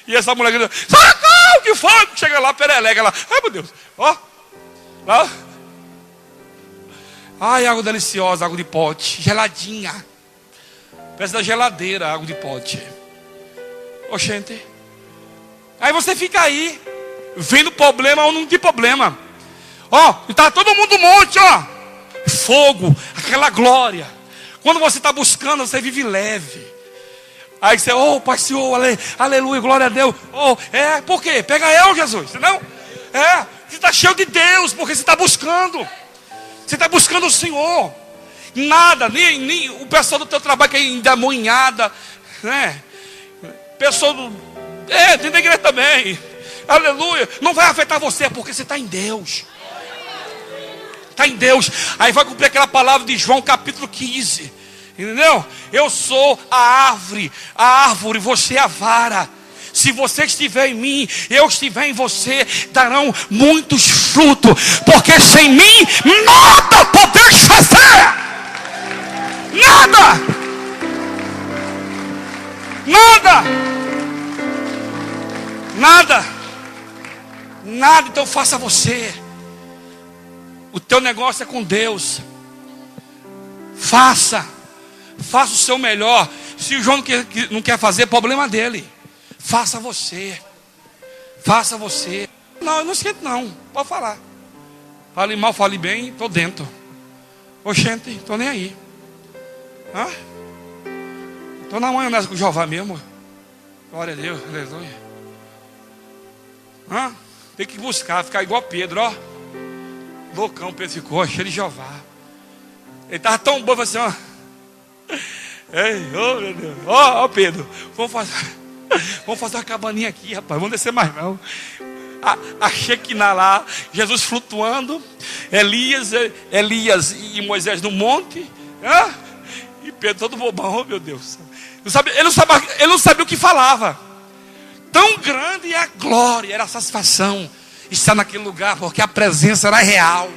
E essa mulher grita, socorro, que foi? Chega lá, a perereca lá. Ai, meu Deus. Lá. Água deliciosa, água de pote. Geladinha. Parece da geladeira, água de pote. Oxente. Aí você fica aí, vendo problema ou não tem problema. Está todo mundo no monte, fogo, aquela glória. Quando você está buscando, você vive leve. Aí você, Pai Senhor, aleluia, glória a Deus. Por quê? Pega eu, Jesus, não? Você está cheio de Deus, porque você está buscando. Você está buscando o Senhor. Nada, nem o pessoal do teu trabalho que é endemoninhada, né? Pessoa tem da igreja também. Aleluia. Não vai afetar você, porque você está em Deus. Está em Deus. Aí vai cumprir aquela palavra de João capítulo 15. Entendeu? Eu sou a árvore, você é a vara. Se você estiver em mim, eu estiver em você, darão muitos frutos. Porque sem mim, nada podeis fazer. Nada. Então faça você. O teu negócio é com Deus. Faça o seu melhor. Se o João não quer fazer, problema dele. Faça você. Não, eu não esquento não. Pode falar. Fale mal, fale bem, estou dentro. Oxente, estou nem aí. Estou na maionese com o Jeová mesmo. Glória a Deus, aleluia. Tem que buscar, ficar igual Pedro, ó. Loucão, Pedro ficou, cheio de Jeová. Ele estava tão bom, assim, ó. Ei, oh meu Deus. Ó, Pedro, vamos fazer uma cabaninha aqui, rapaz. Vamos descer mais não. A Shekinah lá, Jesus flutuando, Elias e Moisés no monte, e Pedro todo bobão, oh meu Deus. Ele não sabia o que falava. Tão grande é a glória, era a satisfação estar naquele lugar, porque a presença era real.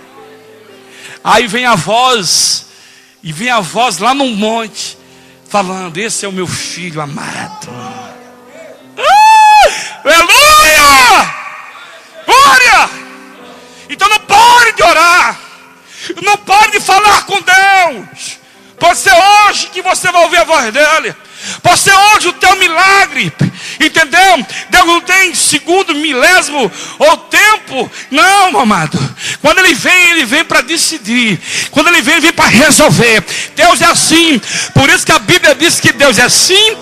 Aí vem a voz lá no monte, falando: esse é o meu filho amado. Aleluia! Glória! Então não pare de orar, não pare de falar com Deus. Pode ser hoje que você vai ouvir a voz dele, pode ser hoje o teu milagre. Entendeu? Deus não tem segundo, milésimo ou tempo. Não, amado. Quando ele vem para decidir. Quando ele vem para resolver. Deus é assim. Por isso que a Bíblia diz que Deus é sim,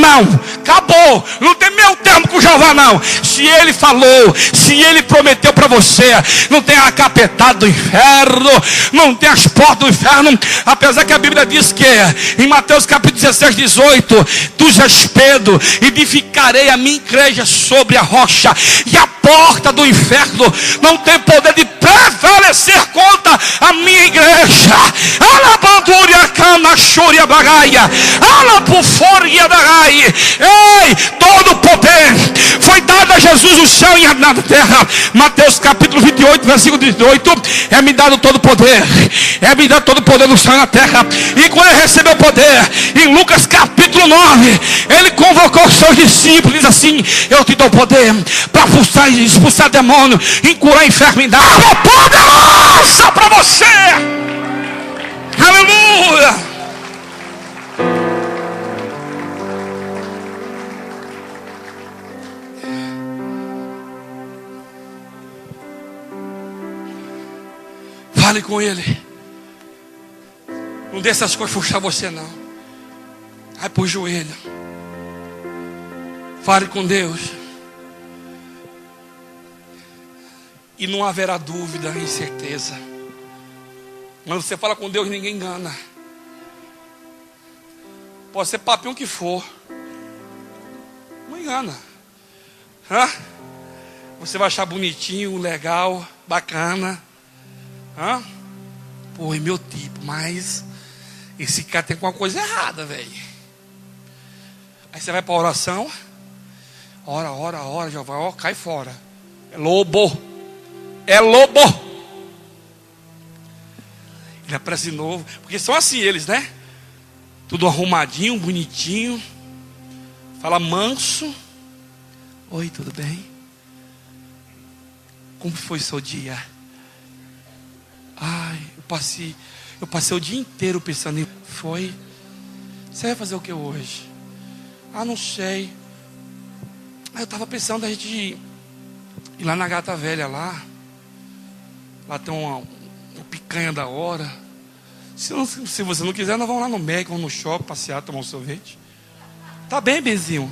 não. Acabou. Não tem meio termo com Jeová, não. Se ele falou, se ele prometeu para você, não tem a capetada do inferno, não tem as portas do inferno. Apesar que a Bíblia diz que em Mateus capítulo 16, 18, tu és Pedro, edificarei a minha igreja sobre a rocha, e a porta do inferno não tem poder de prevalecer contra a minha igreja. Alabanduria cana choria bagaia, alapuforia dagai. Ei, todo o poder foi dado a Jesus no céu e na terra. Mateus capítulo 28, versículo 18. É-me dado todo o poder, é-me dado todo o poder no céu e na terra. E quando ele recebeu o poder, em Lucas capítulo 9, ele convocou os seus discípulos, diz assim: eu te dou poder para expulsar demônio, em curar enfermidade. É poderosa para você. Aleluia. Fale com ele. Não deixe essas coisas puxar você, não. Vai pro joelho. Fale com Deus. E não haverá dúvida, incerteza. Quando você fala com Deus, ninguém engana. Pode ser papinho que for, não engana. Você vai achar bonitinho, legal, bacana. Pô, é meu tipo, mas esse cara tem alguma coisa errada, velho. Aí você vai para a oração. Ora, já vai, ó, cai fora. É lobo. Ele aparece de novo. Porque são assim eles, né? Tudo arrumadinho, bonitinho. Fala manso. Oi, tudo bem? Como foi seu dia? Ai, eu passei o dia inteiro pensando em... Foi? Você vai fazer o que hoje? Não sei. Eu estava pensando a gente ir lá na Gata Velha lá. Lá tem uma picanha da hora. Se você não quiser, nós vamos lá no Mac, vamos no shopping, passear, tomar um sorvete. Tá bem, Benzinho?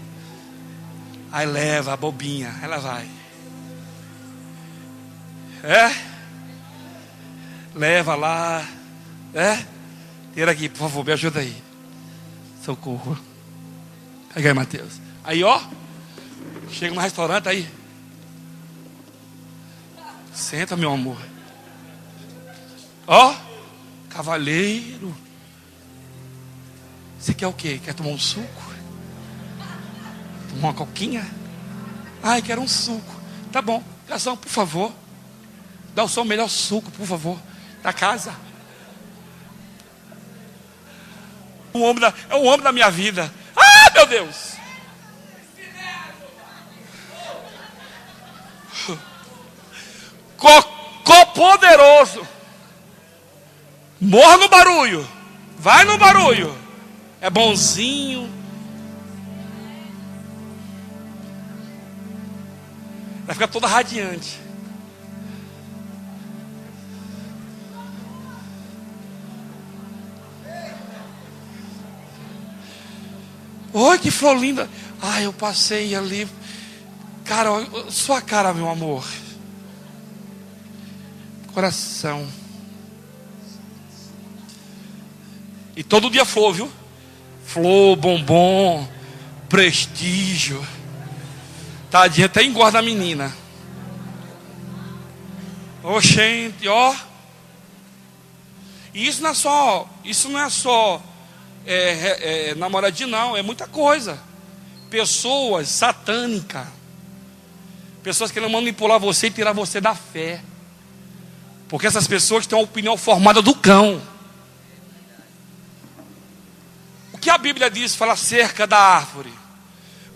Aí leva a bobinha, ela vai. Leva lá. Tira aqui, por favor, me ajuda aí. Socorro. Pega aí, Mateus. Aí, ó. Chega no restaurante aí. Senta, meu amor. Ó. Cavalheiro. Você quer o quê? Quer tomar um suco? Tomar uma coquinha? Ai, quero um suco. Tá bom. Garçom, por favor. Dá o seu melhor suco, por favor. Da casa. É o homem da minha vida. Ah, meu Deus. Cocô poderoso. Morra no barulho. Vai no barulho. É bonzinho. Vai ficar toda radiante. Oi, que flor linda. Ah, eu passei ali. Cara, sua cara, meu amor. Coração. E todo dia flor, viu? Flor, bombom, prestígio. Tadinha, até engorda a menina. Oxente, ó. E isso não é só namoradinho, não. É muita coisa. Pessoas satânicas. Pessoas querendo manipular você e tirar você da fé. Porque essas pessoas têm uma opinião formada do cão. O que a Bíblia diz, fala acerca da árvore.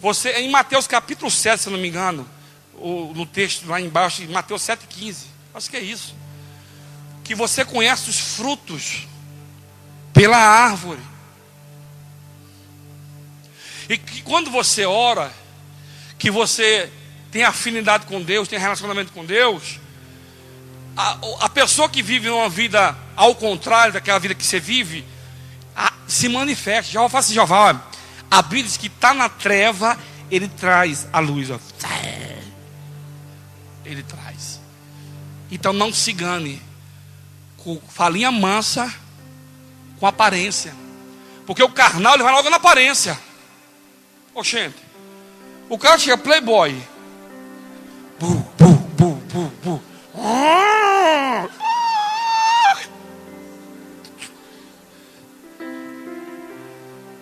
Você, em Mateus capítulo 7, se não me engano, no texto lá embaixo, em Mateus 7,15, acho que é isso. Que você conhece os frutos pela árvore. E que quando você ora, que você tem afinidade com Deus, tem relacionamento com Deus, a pessoa que vive uma vida ao contrário daquela vida que você vive, se manifesta. Jeová fala assim, Jeová, a Bíblia diz que está na treva, ele traz a luz. Ó. Ele traz. Então não se engane com falinha mansa, com aparência. Porque o carnal, ele vai logo na aparência. Oxente, o cara chega playboy.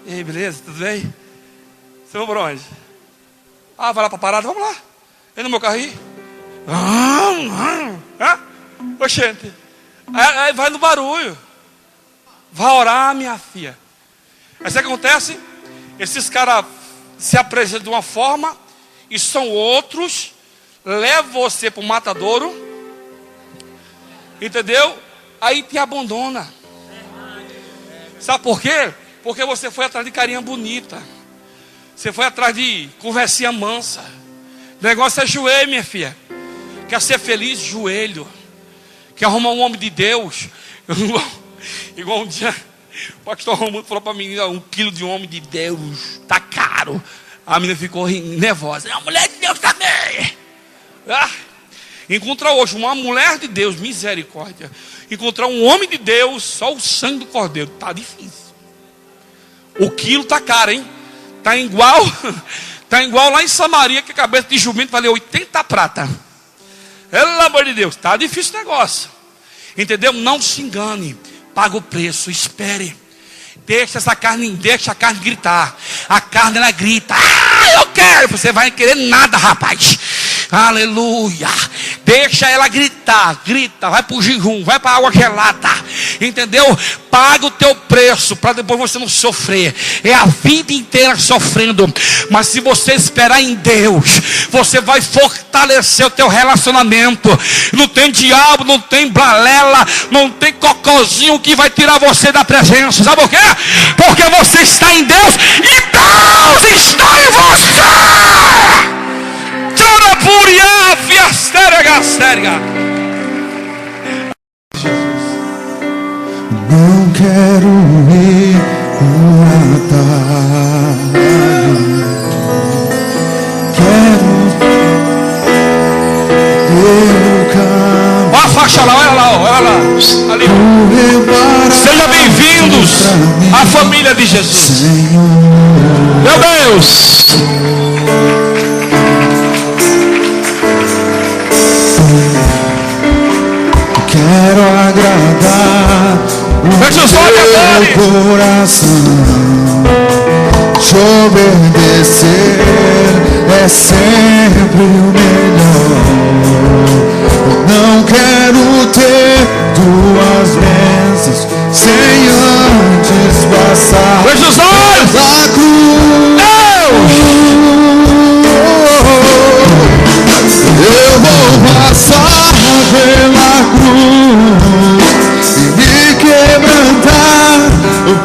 E aí, beleza? Tudo bem? Você vai pra onde? Ah, vai lá pra parada? Vamos lá. Vem no meu carro aí. Oxente. Aí vai no barulho. Vai orar, minha filha. Aí o que acontece? Esses caras se apresentam de uma forma e são outros. Levam você para o matadouro. Entendeu? Aí te abandona. Sabe por quê? Porque você foi atrás de carinha bonita. Você foi atrás de conversinha mansa. O negócio é joelho, minha filha. Quer ser feliz? Joelho. Quer arrumar um homem de Deus? Igual um dia o pastor Romulo falou para a menina, 1 quilo de homem de Deus tá caro. A menina ficou nervosa. A mulher de Deus também. Encontrar hoje uma mulher de Deus, misericórdia. Encontrar um homem de Deus, só o sangue do cordeiro, tá difícil. O quilo tá caro, hein? Tá igual lá em Samaria, que a cabeça de jumento vale 80 prata. Pelo amor de Deus, tá difícil o negócio. Entendeu? Não se engane. Paga o preço, espere. Deixa a carne gritar. A carne, ela grita. Eu quero. Você vai querer nada, rapaz. Aleluia. Deixa ela gritar. Grita, vai pro jejum, vai pra água gelada. Entendeu? Paga o teu preço para depois você não sofrer. É a vida inteira sofrendo. Mas se você esperar em Deus, você vai fortalecer o teu relacionamento. Não tem diabo, não tem balela, não tem cocôzinho que vai tirar você da presença. Sabe por quê? Porque você está em Deus e Deus está em você. Tcharapuria, fiastérega, séria. Não quero ir no atalho. Quero ter o caminho. Olha a faixa lá, olha lá. Ali. Sejam bem-vindos à família de Jesus. Senhor, Meu Deus. quero agradar o teu coração. Te obedecer é sempre o melhor. Não quero ter duas bênçãos sem antes passar Feche os olhos. pela cruz. Eu vou passar pela cruz e me quebrantar,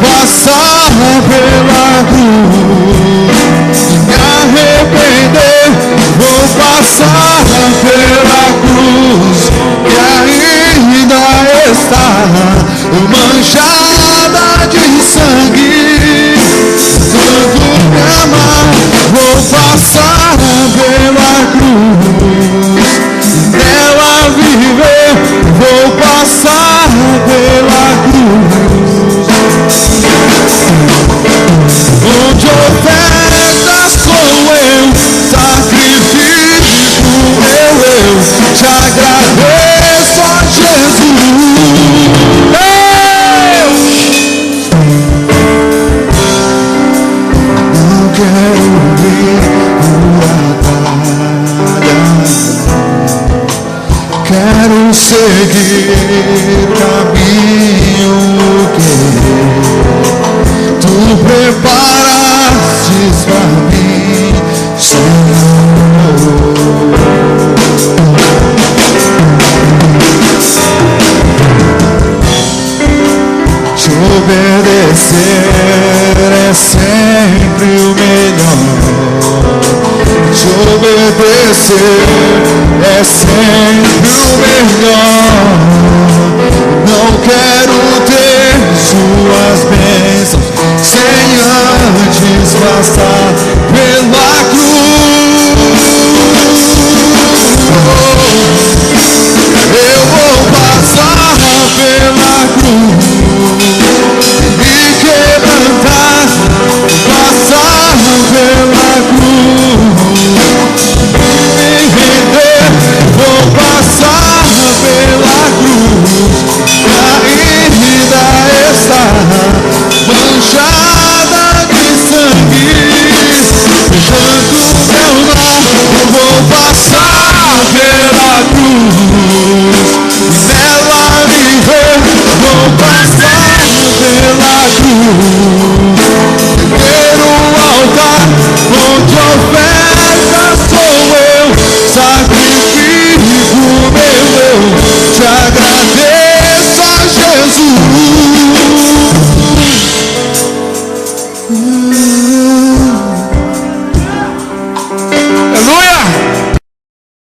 passar pela cruz e me arrepender. Vou passar pela cruz que ainda está manchada de sangue. Santo pela cruz, nela viver, vou passar pela cruz. Onde ofertas sou eu, sacrifício meu eu, te agradeço a Jesus. Não quero ir por atalho, quero seguir caminho que tu preparastes para mim, Senhor. Te obedecer é sempre o melhor. Te obedecer é sempre o melhor. Não quero ter suas bênçãos sem antes passar